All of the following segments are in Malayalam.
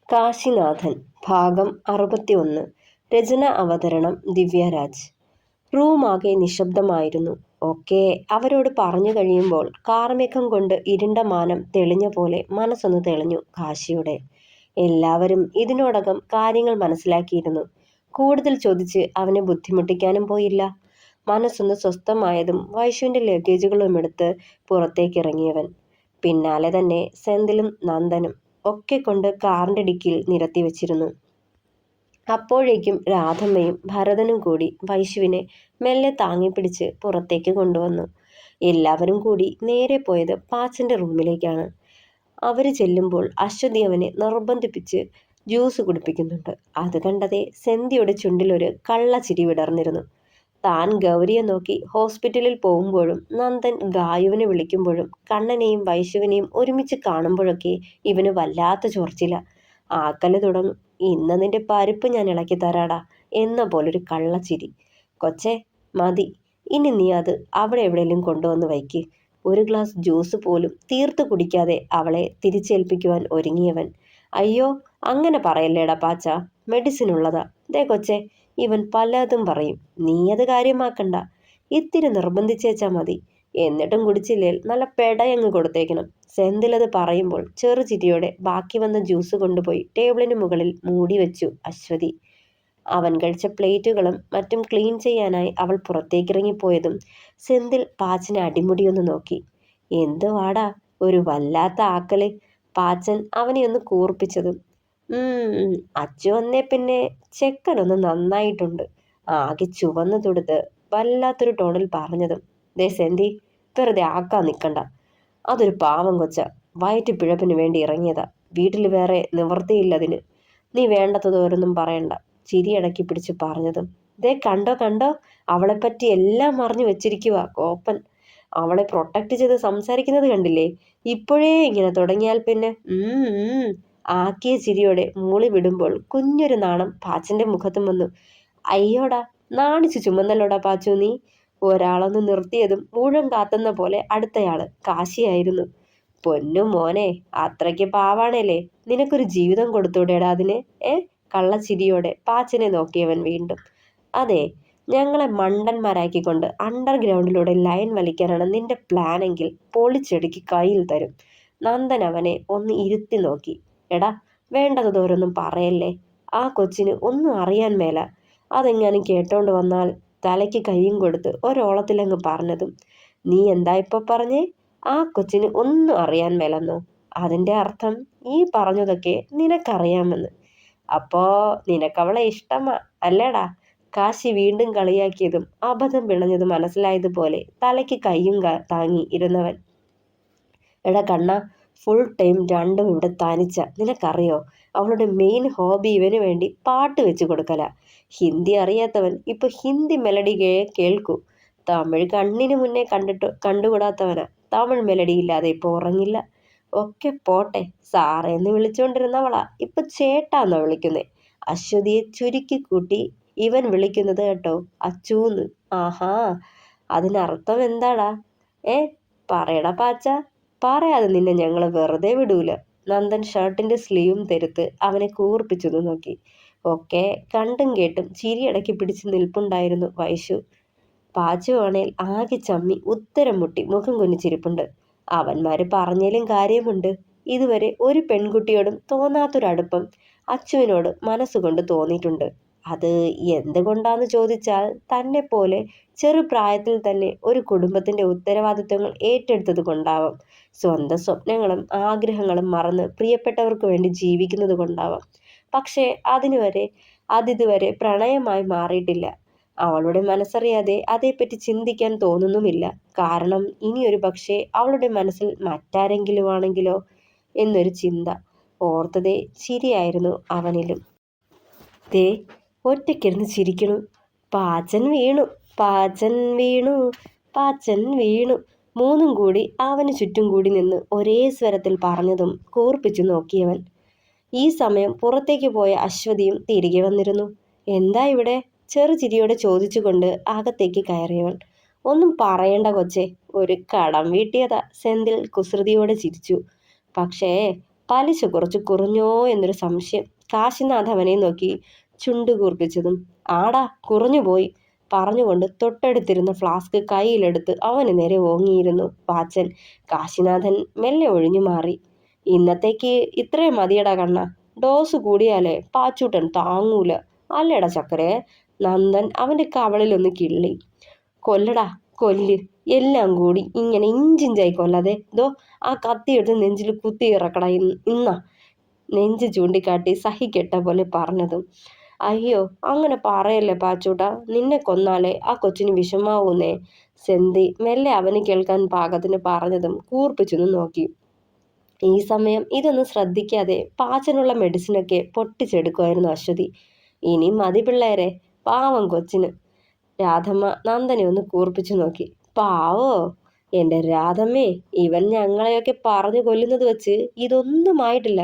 കാശിനാഥൻ ഭാഗം 61. രചന അവതരണം ദിവ്യരാജ്. റൂമാകെ നിശബ്ദമായിരുന്നു. ഒക്കെ അവരോട് പറഞ്ഞു കഴിയുമ്പോൾ കാർമേഘം കൊണ്ട് ഇരുണ്ട മാനം തെളിഞ്ഞ പോലെ മനസ്സൊന്ന് തെളിഞ്ഞു കാശിയുടെ. എല്ലാവരും ഇതിനോടകം കാര്യങ്ങൾ മനസ്സിലാക്കിയിരുന്നു. കൂടുതൽ ചോദിച്ച് അവനെ ബുദ്ധിമുട്ടിക്കാനും പോയില്ല. മനസ്സൊന്ന് സ്വസ്ഥമായതും വൈശുവിൻ്റെ ലഗേജുകളുമെടുത്ത് പുറത്തേക്കിറങ്ങിയവൻ. പിന്നാലെ തന്നെ സെന്തിലും നന്ദനും ഒക്കെ കൊണ്ട് കാറിൻ്റെ ഡിക്കിയിൽ നിരത്തി വെച്ചിരുന്നു. അപ്പോഴേക്കും രാധമ്മയും ഭരതനും കൂടി വൈശുവിനെ മെല്ലെ താങ്ങിപ്പിടിച്ച് പുറത്തേക്ക് കൊണ്ടുവന്നു. എല്ലാവരും കൂടി നേരെ പോയത് പാച്ചൻ്റെ റൂമിലേക്കാണ്. അവർ ചെല്ലുമ്പോൾ അശ്വതി അവനെ നിർബന്ധിപ്പിച്ച് ജ്യൂസ് കുടിപ്പിക്കുന്നുണ്ട്. അത് കണ്ടതേ സെന്തിയുടെ ചുണ്ടിലൊരു കള്ളച്ചിരി വിടർന്നിരുന്നു. താൻ ഗൗരിയെ നോക്കി ഹോസ്പിറ്റലിൽ പോകുമ്പോഴും നന്ദൻ ഗായുവിനെ വിളിക്കുമ്പോഴും കണ്ണനെയും വൈശുവിനെയും ഒരുമിച്ച് കാണുമ്പോഴൊക്കെ ഇവന് വല്ലാത്ത ചൊറിച്ചില. ആക്കല് തുടങ്ങും. ഇന്ന് നിന്റെ പരിപ്പ് ഞാൻ ഇളക്കി തരാടാ എന്ന പോലൊരു കള്ളച്ചിരി. കൊച്ചേ മതി, ഇനി നീ അത് അവിടെ എവിടെയെങ്കിലും കൊണ്ടുവന്ന് വയ്ക്ക്. ഒരു ഗ്ലാസ് ജ്യൂസ് പോലും തീർത്ത് കുടിക്കാതെ അവളെ തിരിച്ചേൽപ്പിക്കുവാൻ ഒരുങ്ങിയവൻ. അയ്യോ അങ്ങനെ പറയല്ലേടാ പാച്ച, മെഡിസിൻ ഉള്ളതാ. ദേ കൊച്ചേ, ഇവൻ പലതും പറയും, നീ അത് കാര്യമാക്കണ്ട. ഇത്തിരി നിർബന്ധിച്ചേച്ചാ മതി. എന്നിട്ടും കുടിച്ചില്ലേൽ നല്ല പെടയങ്ങ് കൊടുത്തേക്കണം. സെന്തിലത് പറയുമ്പോൾ ചെറുചിരിയോടെ ബാക്കി വന്ന ജ്യൂസ് കൊണ്ടുപോയി ടേബിളിന് മുകളിൽ മൂടി വെച്ചു അശ്വതി. അവൻ കഴിച്ച പ്ലേറ്റുകളും മറ്റും ക്ലീൻ ചെയ്യാനായി അവൾ പുറത്തേക്കിറങ്ങിപ്പോയതും സെന്തിൽ പാച്ചനെ അടിമുടിയൊന്ന് നോക്കി. എന്തുവാടാ ഒരു വല്ലാത്ത ആക്കല്? പാച്ചൻ അവനെ ഒന്ന് കൂർപ്പിച്ചതും അച്ചു വന്നേ പിന്നെ ചെക്കനൊന്ന് നന്നായിട്ടുണ്ട്. ആകെ ചുവന്നു തൊടുത്ത് വല്ലാത്തൊരു ടോണിൽ പറഞ്ഞതും ദേ സെന്തി, വെറുതെ ആക്കാൻ നിൽക്കണ്ട. അതൊരു പാവം കൊച്ച, വയറ്റ് പിഴപ്പിന് വേണ്ടി ഇറങ്ങിയതാ. വീട്ടിൽ വേറെ നിവൃത്തിയില്ലതിന്. നീ വേണ്ടത്തതോരൊന്നും പറയണ്ട. ചിരിയടക്കി പിടിച്ച് പറഞ്ഞതും ദേ കണ്ടോ കണ്ടോ, അവളെപ്പറ്റി എല്ലാം അറിഞ്ഞു വെച്ചിരിക്കുക കോപ്പൻ. അവളെ പ്രൊട്ടക്ട് ചെയ്ത് സംസാരിക്കുന്നത് കണ്ടില്ലേ? ഇപ്പോഴേ ഇങ്ങനെ തുടങ്ങിയാൽ പിന്നെ ആക്കിയ ചിരിയോടെ മൂളി വിടുമ്പോൾ കുഞ്ഞൊരു നാണം പാച്ചൻ്റെ മുഖത്തും വന്നു. അയ്യോടാ, നാണിച്ചു ചുമന്നല്ലോടാ പാച്ചു നീ. ഒരാളൊന്ന് നിർത്തിയതും ഊഴം കാത്തുന്ന പോലെ അടുത്തയാള് കാശിയായിരുന്നു. പൊന്നു മോനെ, അത്രയ്ക്ക് പാവാണേലേ, നിനക്കൊരു ജീവിതം കൊടുത്തൂടേടാ അതിന്. കള്ളച്ചിരിയോടെ പാച്ചനെ നോക്കിയവൻ വീണ്ടും. അതെ, ഞങ്ങളെ മണ്ടന്മാരാക്കിക്കൊണ്ട് അണ്ടർഗ്രൗണ്ടിലൂടെ ലൈൻ വലിക്കാനാണ് നിന്റെ പ്ലാനെങ്കിൽ പൊളിച്ചെടുക്കി കയ്യിൽ തരും. നന്ദൻ അവനെ ഒന്ന് ഇരുത്തി നോക്കി. എടാ, വേണ്ടതോരൊന്നും പറയല്ലേ. ആ കൊച്ചിന് ഒന്നും അറിയാൻ മേല. അതെങ്ങാനും കേട്ടോണ്ട് വന്നാൽ തലയ്ക്ക് കൈയും കൊടുത്ത് ഒരോളത്തിലങ്ങ് പറഞ്ഞതും നീ എന്താ ഇപ്പൊ പറഞ്ഞേ? ആ കൊച്ചിന് ഒന്നും അറിയാൻ മേലെന്നോ? അതിൻ്റെ അർത്ഥം ഈ പറഞ്ഞതൊക്കെ നിനക്കറിയാമെന്ന്. അപ്പോ നിനക്കവളെ ഇഷ്ടമാ അല്ലേടാ? കാശി വീണ്ടും കളിയാക്കിയതും അബദ്ധം പിണഞ്ഞത് മനസ്സിലായതുപോലെ തലയ്ക്ക് കൈയും താങ്ങി ഇരുന്നവൻ. എടാ കണ്ണ, ഫുൾ ടൈം രണ്ടും ഇവിടെ തനിച്ച. നിനക്കറിയോ, അവളുടെ മെയിൻ ഹോബി ഇവന് വേണ്ടി പാട്ട് വെച്ച് കൊടുക്കല. ഹിന്ദി അറിയാത്തവൻ ഇപ്പൊ ഹിന്ദി മെലഡി കേൾക്കൂ. തമിഴ് കണ്ണിന് മുന്നേ കണ്ടുകൂടാത്തവനാ. തമിഴ് മെലഡി ഇല്ലാതെ ഇപ്പൊ ഉറങ്ങില്ല. ഒക്കെ പോട്ടെ, സാറേന്ന് വിളിച്ചുകൊണ്ടിരുന്നവളാ ഇപ്പൊ ചേട്ടാന്നാ വിളിക്കുന്നേ. അശ്വതിയെ ചുരുക്കി കൂട്ടി ഇവൻ വിളിക്കുന്നത് കേട്ടോ അച്ചൂന്ന്. ആഹാ, അതിനർത്ഥം എന്താടാ? പറയടാ പാച്ച, പറയാതെ നിന്നെ ഞങ്ങൾ വെറുതെ വിടൂല. നന്ദൻ ഷർട്ടിന്റെ സ്ലീവും തെരുത്ത് അവനെ കൂർപ്പിച്ചൊന്നു നോക്കി. ഒക്കെ കണ്ടും കേട്ടും ചിരിയടക്കി പിടിച്ച് നിൽപ്പുണ്ടായിരുന്നു വൈശു. പാച്ചുവാണേൽ ആകെ ചമ്മി ഉത്തരം മുട്ടി മുഖം കുനിച്ചിരിപ്പുണ്ട്. അവന്മാര് പറഞ്ഞാലും കാര്യമുണ്ട്. ഇതുവരെ ഒരു പെൺകുട്ടിയോടും തോന്നാത്തൊരടുപ്പം അച്ചുവിനോട് മനസ്സുകൊണ്ട് തോന്നിയിട്ടുണ്ട്. അത് എന്തുകൊണ്ടാന്ന് ചോദിച്ചാൽ തന്നെ പോലെ ചെറുപ്രായത്തിൽ തന്നെ ഒരു കുടുംബത്തിന്റെ ഉത്തരവാദിത്വങ്ങൾ ഏറ്റെടുത്തത് കൊണ്ടാവാം. സ്വന്തം സ്വപ്നങ്ങളും ആഗ്രഹങ്ങളും മറന്ന് പ്രിയപ്പെട്ടവർക്ക് വേണ്ടി ജീവിക്കുന്നത് കൊണ്ടാവാം. പക്ഷേ അതിതുവരെ പ്രണയമായി മാറിയിട്ടില്ല. അവളുടെ മനസ്സറിയാതെ അതേപ്പറ്റി ചിന്തിക്കാൻ തോന്നുന്നുമില്ല. കാരണം ഇനിയൊരു പക്ഷേ അവളുടെ മനസ്സിൽ മറ്റാരെങ്കിലും ആണെങ്കിലോ എന്നൊരു ചിന്ത ഓർത്തതേ ചിരിയായിരുന്നു അവനിലും. ദേ ഒറ്റയ്ക്കിരുന്ന് ചിരിക്കണു. പാച്ചൻ വീണു, പാച്ചൻ വീണു, പാച്ചൻ വീണു. മൂന്നും കൂടി അവന് ചുറ്റും കൂടി നിന്ന് ഒരേ സ്വരത്തിൽ പറഞ്ഞതും കൂർപ്പിച്ചു നോക്കിയവൻ. ഈ സമയം പുറത്തേക്ക് പോയ അശ്വതിയും തിരികെ വന്നിരുന്നു. എന്താ ഇവിടെ? ചെറുചിരിയോടെ ചോദിച്ചുകൊണ്ട് അകത്തേക്ക് കയറിയവൻ. ഒന്നും പറയണ്ട കൊച്ചേ, ഒരു കടം വീട്ടിയതാ. സെന്തിൽ കുസൃതിയോടെ ചിരിച്ചു. പക്ഷേ പലിശ കുറച്ച് കുറഞ്ഞോ എന്നൊരു സംശയം. കാശിനാഥ് അവനെ നോക്കി ചുണ്ടു കൂർപ്പിച്ചതും ആടാ കുറഞ്ഞുപോയി പറഞ്ഞുകൊണ്ട് തൊട്ടടുത്തിരുന്ന ഫ്ലാസ്ക് കയ്യിലെടുത്ത് അവന് നേരെ ഓങ്ങിയിരുന്നു പാച്ചൻ. കാശിനാഥൻ മെല്ലെ ഒഴിഞ്ഞു മാറി. ഇന്നത്തേക്ക് ഇത്രയും മതിയടാ കണ്ണ, ഡോസ് കൂടിയാലേ പാച്ചൂട്ടൻ താങ്ങൂല അല്ലേടാ ചക്കരെ. നന്ദൻ അവന്റെ കവളിലൊന്ന് കിള്ളി. കൊല്ലടാ കൊല്ല്, എല്ലാം കൂടി ഇങ്ങനെ ഇഞ്ചിഞ്ചായി കൊല്ലാതെ ദോ ആ കത്തിയെടുത്ത് നെഞ്ചിൽ കുത്തി ഇറക്കടാ ഇന്നാ. നെഞ്ച് ചൂണ്ടിക്കാട്ടി സഹിക്കെട്ട പോലെ പറഞ്ഞതും അയ്യോ അങ്ങനെ പറയല്ലേ പാച്ചൂട്ടാ, നിന്നെ കൊന്നാലേ ആ കൊച്ചിന് വിഷമാവൂന്നേ. സെന്തി മെല്ലെ അവന് കേൾക്കാൻ പാകത്തിന് പറഞ്ഞതും കൂർപ്പിച്ചൊന്ന് നോക്കി. ഈ സമയം ഇതൊന്നും ശ്രദ്ധിക്കാതെ പാച്ചനുള്ള മെഡിസിനൊക്കെ പൊട്ടിച്ചെടുക്കുമായിരുന്നു അശ്വതി. ഇനി മതി പിള്ളേരെ, പാവം കൊച്ചിന്. രാധമ്മ നന്ദനെ ഒന്ന് കൂർപ്പിച്ചു നോക്കി. പാവോ എൻ്റെ രാധമ്മേ, ഇവൻ ഞങ്ങളെയൊക്കെ പറഞ്ഞു കൊല്ലുന്നത് വെച്ച് ഇതൊന്നും ആയിട്ടില്ല.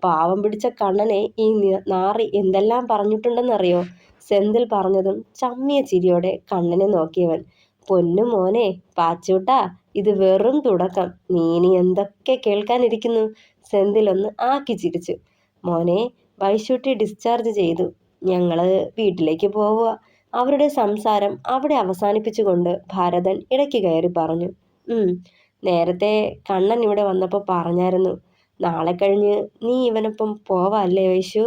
പാവം പിടിച്ച കണ്ണനെ ഈ നാറി എന്തെല്ലാം പറഞ്ഞിട്ടുണ്ടെന്നറിയോ. സെന്തിൽ പറഞ്ഞതും ചമ്മിയ ചിരിയോടെ കണ്ണനെ നോക്കിയവൻ. പൊന്നു മോനെ പാച്ചൂട്ടാ, ഇത് വെറും തുടക്കം, നീ ഇനി എന്തൊക്കെ കേൾക്കാനിരിക്കുന്നു. സെന്തിലൊന്ന് ആക്കി ചിരിച്ചു. മോനെ വൈശൂട്ടി ഡിസ്ചാർജ് ചെയ്തു, ഞങ്ങള് വീട്ടിലേക്ക് പോവുക. അവരുടെ സംസാരം അവിടെ അവസാനിപ്പിച്ചുകൊണ്ട് ഭരതൻ ഇടയ്ക്ക് കയറി പറഞ്ഞു. നേരത്തെ കണ്ണൻ ഇവിടെ വന്നപ്പോൾ പറഞ്ഞായിരുന്നു, നാളെ കഴിഞ്ഞ് നീ ഇവനൊപ്പം പോവല്ലേ വൈശു.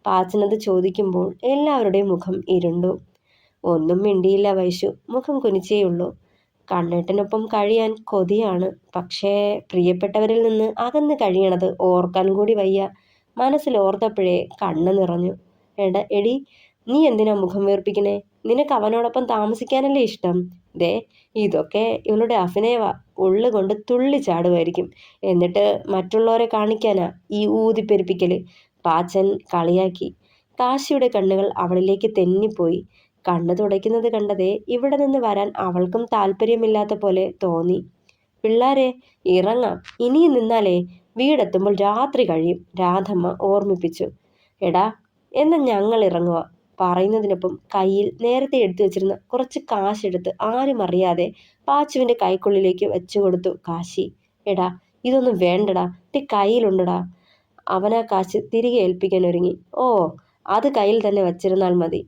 പാച്ചനത് ചോദിക്കുമ്പോൾ എല്ലാവരുടെയും മുഖം ഇരുണ്ടു. ഒന്നും മിണ്ടിയില്ല വൈശു, മുഖം കുനിച്ചേയുള്ളൂ. കണ്ണേട്ടനൊപ്പം കഴിയാൻ കൊതിയാണ്, പക്ഷേ പ്രിയപ്പെട്ടവരിൽ നിന്ന് അകന്ന് കഴിയണത് ഓർക്കാൻ കൂടി വയ്യ. മനസ്സിൽ ഓർത്തപ്പോഴേ കണ്ണ് നിറഞ്ഞു. എടി നീ എന്തിനാ മുഖം വീർപ്പിക്കണേ? നിനക്ക് അവനോടൊപ്പം താമസിക്കാനല്ലേ ഇഷ്ടം? ദേ ഇതൊക്കെ ഇവളുടെ അഭിനയവാ, ഉള്ളുകൊണ്ട് തുള്ളി ചാടുമായിരിക്കും. എന്നിട്ട് മറ്റുള്ളവരെ കാണിക്കാനാ ഈ ഊതിപ്പെരുപ്പിക്കല്. പാച്ചൻ കളിയാക്കി. കാശിയുടെ കണ്ണുകൾ അവളിലേക്ക് തെന്നിപ്പോയി. കണ്ണ് തുടയ്ക്കുന്നത് കണ്ടതേ ഇവിടെ നിന്ന് വരാൻ അവൾക്കും താല്പര്യമില്ലാത്ത പോലെ തോന്നി. പിള്ളാരെ ഇറങ്ങാം, ഇനിയും നിന്നാലേ വീടെത്തുമ്പോൾ രാത്രി കഴിയും, രാധമ്മ ഓർമ്മിപ്പിച്ചു. എടാ എന്നാൽ ഞങ്ങൾ ഇറങ്ങുക. പറയുന്നതിനൊപ്പം കയ്യിൽ നേരത്തെ എടുത്തു വെച്ചിരുന്ന കുറച്ച് കാശെടുത്ത് ആരും അറിയാതെ പാച്ചുവിന്റെ കൈക്കുള്ളിലേക്ക് വെച്ചു കൊടുത്തു കാശി. എടാ ഇതൊന്നും വേണ്ടടാ, എൻ്റെ കയ്യിലുണ്ടടാ. അവനാ കാശ് തിരികെ ഏൽപ്പിക്കാൻ ഒരുങ്ങി. ഓ അത് കയ്യിൽ തന്നെ വച്ചിരുന്നാൽ മതി,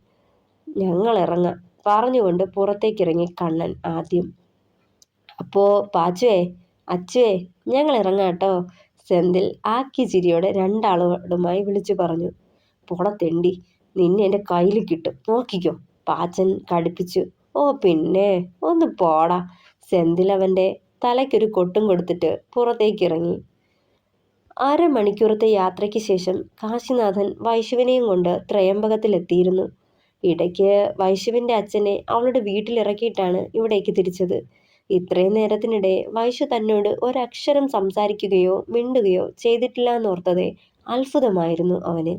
ഞങ്ങൾ ഇറങ്ങാം പറഞ്ഞുകൊണ്ട് പുറത്തേക്കിറങ്ങി കണ്ണൻ ആദ്യം. അപ്പോ പാച്ചുവേ അച്ചുവേ ഞങ്ങൾ ഇറങ്ങാട്ടോ, സെന്തിൽ ആക്കി ചിരിയോടെ രണ്ടാളോടുമായി വിളിച്ചു പറഞ്ഞു. പൊടത്തെണ്ടി, നിന്നെ എൻ്റെ കയ്യിൽ കിട്ടും നോക്കിക്കോ, പാച്ചൻ കടുപ്പിച്ചു. ഓ പിന്നെ ഒന്ന് പോടാ. സെന്തിൽ അവൻ്റെ തലയ്ക്കൊരു കൊട്ടും കൊടുത്തിട്ട് പുറത്തേക്കിറങ്ങി. അരമണിക്കൂറത്തെ യാത്രയ്ക്ക് ശേഷം കാശിനാഥൻ വൈശുവിനെയും കൊണ്ട് ത്രയംബകത്തിലെത്തിയിരുന്നു. ഇടയ്ക്ക് വൈശുവിൻ്റെ അച്ഛനെ അവളുടെ വീട്ടിലിറക്കിയിട്ടാണ് ഇവിടേക്ക് തിരിച്ചത്. ഇത്രയും നേരത്തിനിടെ വൈശു തന്നോട് ഒരക്ഷരം സംസാരിക്കുകയോ മിണ്ടുകയോ ചെയ്തിട്ടില്ല എന്നോർത്തതേ അത്ഭുതമായിരുന്നു അവന്.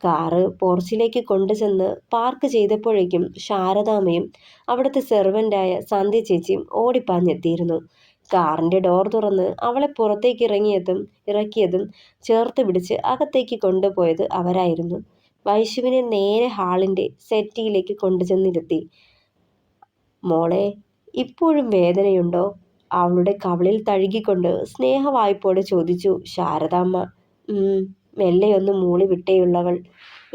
കാറ് പോർച്ചിലേക്ക് കൊണ്ടുചെന്ന് പാർക്ക് ചെയ്തപ്പോഴേക്കും ശാരദാമ്മയും അവിടുത്തെ സെർവൻ്റായ സന്ധ്യ ചേച്ചിയും ഓടിപ്പാഞ്ഞെത്തിയിരുന്നു. കാറിൻ്റെ ഡോർ തുറന്ന് അവളെ പുറത്തേക്ക് ഇറക്കിയതും ചേർത്ത് പിടിച്ച് അകത്തേക്ക് കൊണ്ടുപോയത് അവരായിരുന്നു. വൈശുവിനെ നേരെ ഹാളിൻ്റെ സെറ്റിയിലേക്ക് കൊണ്ടുചെന്നിരുത്തി. മോളെ ഇപ്പോഴും വേദനയുണ്ടോ? അവളുടെ കവിളിൽ തഴുകിക്കൊണ്ട് സ്നേഹവായ്പോടെ ചോദിച്ചു ശാരദാമ്മ. മെല്ലെയൊന്ന് മൂളി വിട്ടേയുള്ളവൾ.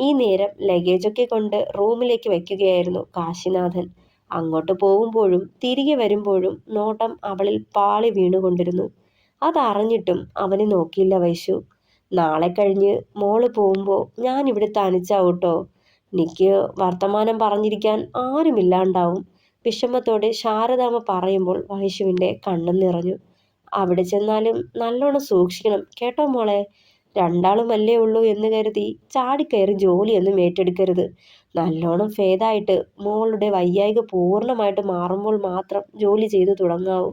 ഈ നേരം ലഗേജൊക്കെ കൊണ്ട് റൂമിലേക്ക് വയ്ക്കുകയായിരുന്നു കാശിനാഥൻ. അങ്ങോട്ട് പോകുമ്പോഴും തിരികെ വരുമ്പോഴും നോട്ടം അവളിൽ പാളി വീണുകൊണ്ടിരുന്നു. അതറിഞ്ഞിട്ടും അവനെ നോക്കിയില്ല വൈശു. നാളെ കഴിഞ്ഞ് മോള് പോകുമ്പോൾ ഞാനിവിടെ തനിച്ചാവൂട്ടോ. എനിക്ക് വർത്തമാനം പറഞ്ഞിരിക്കാൻ ആരുമില്ലാണ്ടാവും. വിഷമത്തോടെ ശാരദാമ്മ പറയുമ്പോൾ വൈശുവിൻ്റെ കണ്ണും നിറഞ്ഞു. അവിടെ ചെന്നാലും നല്ലോണം സൂക്ഷിക്കണം കേട്ടോ മോളെ. രണ്ടാളുമല്ലേ ഉള്ളൂ എന്ന് കരുതി ചാടിക്കയറി ജോലിയൊന്നും ഏറ്റെടുക്കരുത്. നല്ലോണം ഭേദമായിട്ട് മോളുടെ വയ്യായ്ക പൂർണ്ണമായിട്ട് മാറുമ്പോൾ മാത്രം ജോലി ചെയ്തു തുടങ്ങാവൂ.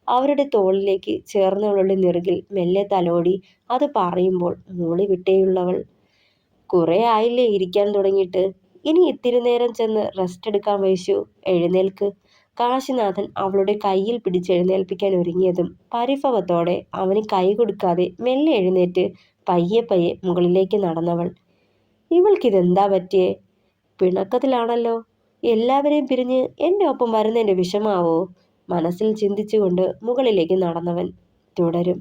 അവരുടെ തോളിലേക്ക് ചേർന്നവളുടെ നെറുകിൽ മെല്ലെ തലോടി അത് പറയുമ്പോൾ മൂളി വിട്ടേയുള്ളവൾ. കുറെ ആയില്ലേ ഇരിക്കാൻ തുടങ്ങിയിട്ട്, ഇനി ഇത്തിരി നേരം ചെന്ന് റെസ്റ്റ് എടുക്കാൻ വൈശു, എഴുന്നേൽക്ക്. കാശിനാഥൻ അവളുടെ കയ്യിൽ പിടിച്ചെഴുന്നേൽപ്പിക്കാൻ ഒരുങ്ങിയതും പരിഭവത്തോടെ അവന് കൈ കൊടുക്കാതെ മെല്ലെ എഴുന്നേറ്റ് പയ്യെ പയ്യെ മുകളിലേക്ക് നടന്നവൾ. ഇവൾക്കിതെന്താ പറ്റിയേ? പിണക്കത്തിലാണല്ലോ. എല്ലാവരെയും പിരിഞ്ഞ് എൻ്റെ ഒപ്പം വരുന്നതിൻ്റെ വിഷമാവോ? മനസ്സിൽ ചിന്തിച്ചുകൊണ്ട് മുകളിലേക്ക് നടന്നവൻ. തുടരും.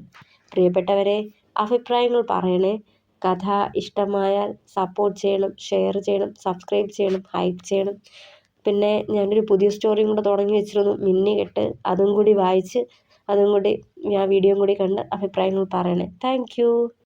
പ്രിയപ്പെട്ടവരെ, അഭിപ്രായങ്ങൾ പറയണേ. കഥ ഇഷ്ടമായാൽ സപ്പോർട്ട് ചെയ്യണം, ഷെയർ ചെയ്യണം, സബ്സ്ക്രൈബ് ചെയ്യണം, ഹൈപ്പ് ചെയ്യണം. പിന്നെ ഞാനൊരു പുതിയ സ്റ്റോറിയും കൂടെ തുടങ്ങി വെച്ചിരുന്നു, മിന്നിക്കെട്ട്. അതും കൂടി വായിച്ച്, അതും കൂടി വീഡിയോയും കൂടി കണ്ട് അഭിപ്രായങ്ങൾ പറയണേ. താങ്ക്